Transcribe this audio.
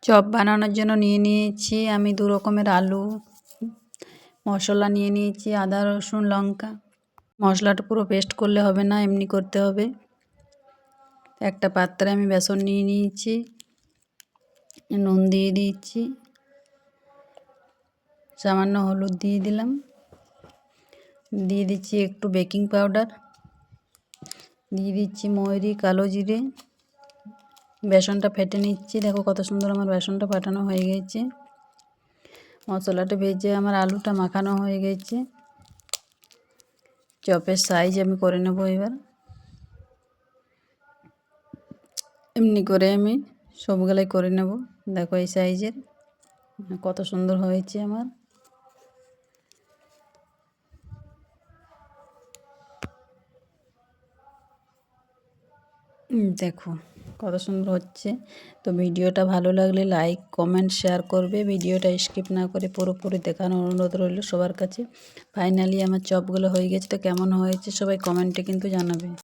Chop বানানোর জন্য নিয়ে নিয়েছি আমি 2 রকমের আলু, মশলা নিয়ে নিয়েছি আদা রসুন লঙ্কা। মশলাটা পুরো পেস্ট করলে হবে না, এমনি করতে হবে। একটা পাত্রে আমি বেসন নিয়ে নিয়েছি, নুন দিয়ে দিচ্ছি, সামান্য হলুদ দিয়ে দিলাম, দিয়ে দিচ্ছি একটু বেকিং পাউডার, দিয়ে দিচ্ছি মৌরি কালো জিরে। বেসনটা ফেটে নিচ্ছি, দেখো কত সুন্দর আমার বেসনটা ফাটানো হয়ে গেছে। মশলাটা ভেজে আমার আলুটা মাখানো হয়ে গেছে। চপের সাইজ আমি করে নেব এবার। এমনি করে আমি সবগুলাই করে নেব। দেখো এই সাইজের কত সুন্দর হয়েছে আমার। দেখো কত সুন্দর হচ্ছে। তো ভিডিওটা ভালো লাগলে লাইক কমেন্ট শেয়ার করবে। ভিডিওটা স্কিপ না করে পুরোপুরি দেখানোর অনুরোধ রইল সবার কাছে। ফাইনালি আমার চপগুলো হয়ে গেছে, তো কেমন হয়েছে সবাই কমেন্টে কিন্তু জানাবে।